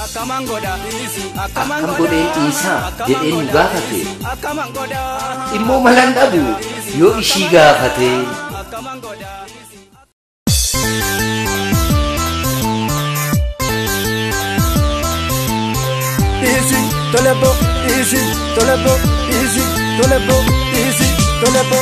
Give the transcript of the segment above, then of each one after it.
Akkam godheen isaa jedhee nu gaafate immoo malaan dhabu yoo ishii gaafate. Easy, tolebo, easy, tolebo, easy, tolebo, easy, tolebo.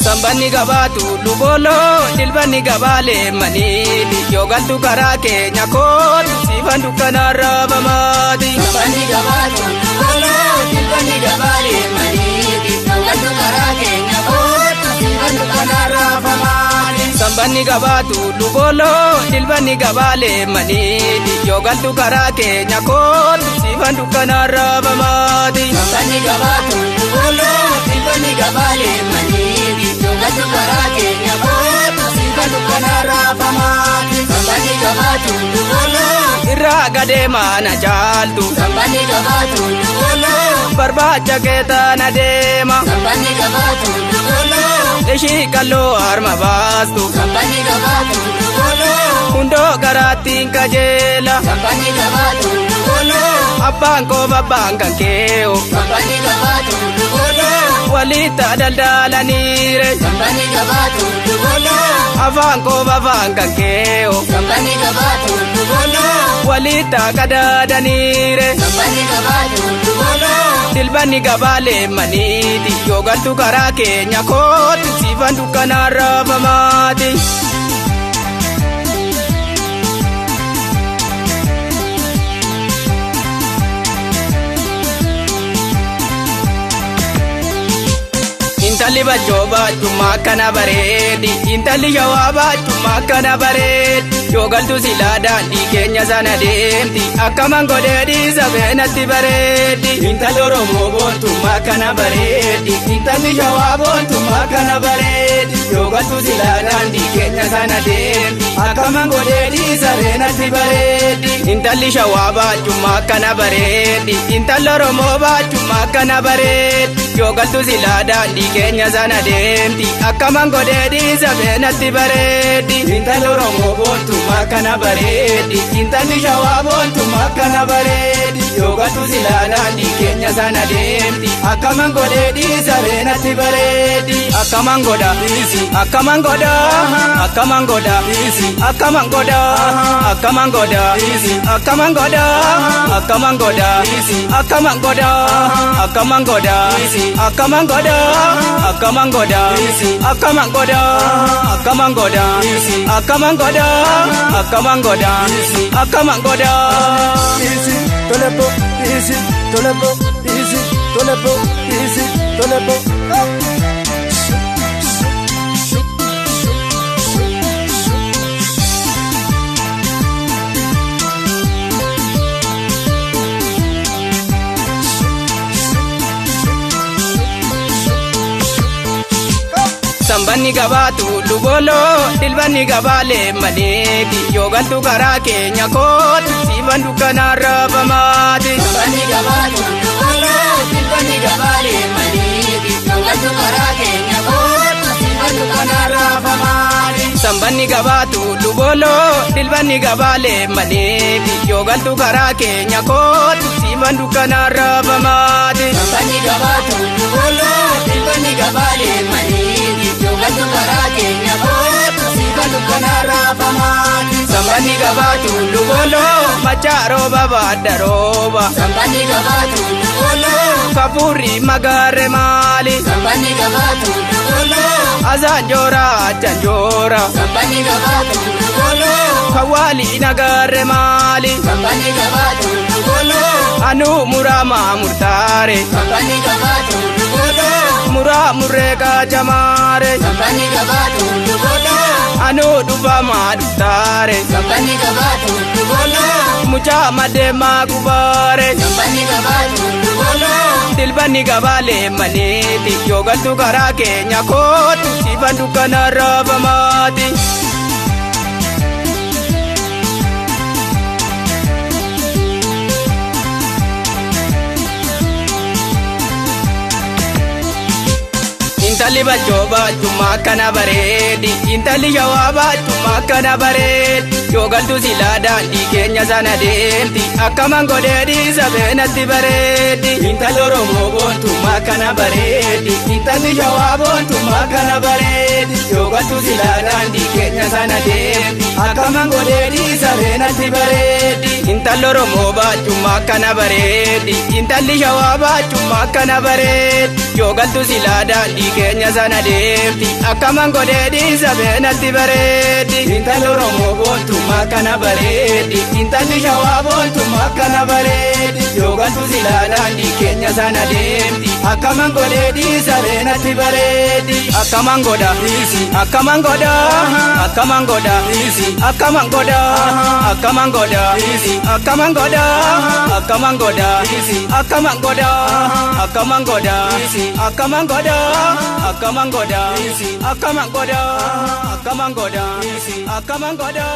Sambani gabatu lubolo dilbani gabale manidi yogaltu karake nyakot sifandu kanara bamadi. Sambani gabatu lubolo dilbani gabale manidi yogaltu karake nyakot sifandu kanara bamadi. Sambani gabatu lubolo dilbani gabale manidi yogaltu karake nyakot sifandu kanara bamadi. Sambani gabatu lubolo dilbani gabale manidi yogaltu karake nyakot sifandu kanara bamadi. Sambani gabatu lubolo irra gade mana jaltu. Sambani gabatu lubolo barbacha keta na dema. Sambani gabatu lubolo ishi kallo arma bastu. Sambani gabatu lubolo hundo karatin kajela. Sambani gabatu lubolo Abang ko babang keo. Sambani gabatu lubolo Walita daldalanire. Sambani gabatu lubolo Abang ko babang keo. Sambani gabatu lubolo Walita kadadanire. Sambani gabatu lubolo Dilbani gabale manidi yogaltu karake nyakot sifandu kanara bamadi. Intali bajoba cuma kana baredi intali jawaba cuma kana baredi yogaltu silada di kenya sana demti akaman godedi sabenati baredi intali oromo cuma kana baredi intali jawaba cuma kana baredi yogaltu silada di kenya sana demti akaman godedi sabenati baredi intali jawaba cuma kana baredi intali oromo cuma kana baredi yogaltu silada di kenya sana demti akaman godedi sabenati baredi intali oromo bontuma kana baredi intali jawaba bontuma kana baredi yogaltu silada di kenya sana demti akaman godedi sabenati baredi akaman goda easy akaman goda akaman goda easy akaman goda akaman goda easy akaman goda akaman goda easy akaman goda akaman goda easy akaman goda akaman goda easy akaman goda akaman goda easy akaman goda akaman goda easy akaman goda Easy, tolebo, easy, tolebo, easy, tolebo, easy, tolebo. Sambani gabatu lubolo dilbani gabale manidi yogaltu karake nyakot sifandu kanara bamadi. Sambani gabatu lubolo dilbani gabale manidi yogaltu karake nyakot sifandu kanara bamadi. Sambani gabatu lubolo dilbani gabale manidi yogaltu karake nyakot sifandu kanara bamadi. Sambani gabatu lubolo dilbani gabale manidi yogaltu karake nyakot sifandu kanara bamadi. Sambani gabatu lubolo macharo babadaroba. Sambani gabatu lubolo Kapuri magare mali. Sambani gabatu lubolo Azanjora chanjora. Sambani gabatu lubolo Kawali nagare mali. Sambani gabatu lubolo Anu murama murtare. Sambani gabatu lubolo mura murega jamare Sambani gabatu dugolo anu duba madutare Sambani gabatu dugolo mucha madema gubare Sambani gabatu dugolo dilbani gabale maneti yogaltu gara kenya kotu sibandu kana rabamati Intali bajoba cuma kana baredi intali jawaba cuma kana baredi yogaltu silada di kenya sana denti akamango dedi sabenati baredi intali oromo bon cuma kana baredi intali jawaba cuma kana baredi yogaltu silada di kenya sana denti akamango dedi sabenati baredi intali oromo ba cuma kana baredi intali jawaba cuma kana baredi yogaltu silada di kenya sana deemti akamango dedi sabenati baredi intali oromo bontu makana baredi intali shawaa bontu makana baredi yogaltu silada di kenya sana deemti akamango dedi sabenati baredi akamangoda akamangoda akamangoda akamangoda akamangoda akamangoda akamangoda akamangoda akamangoda akamangoda akamangoda akamangoda akamangoda akamangoda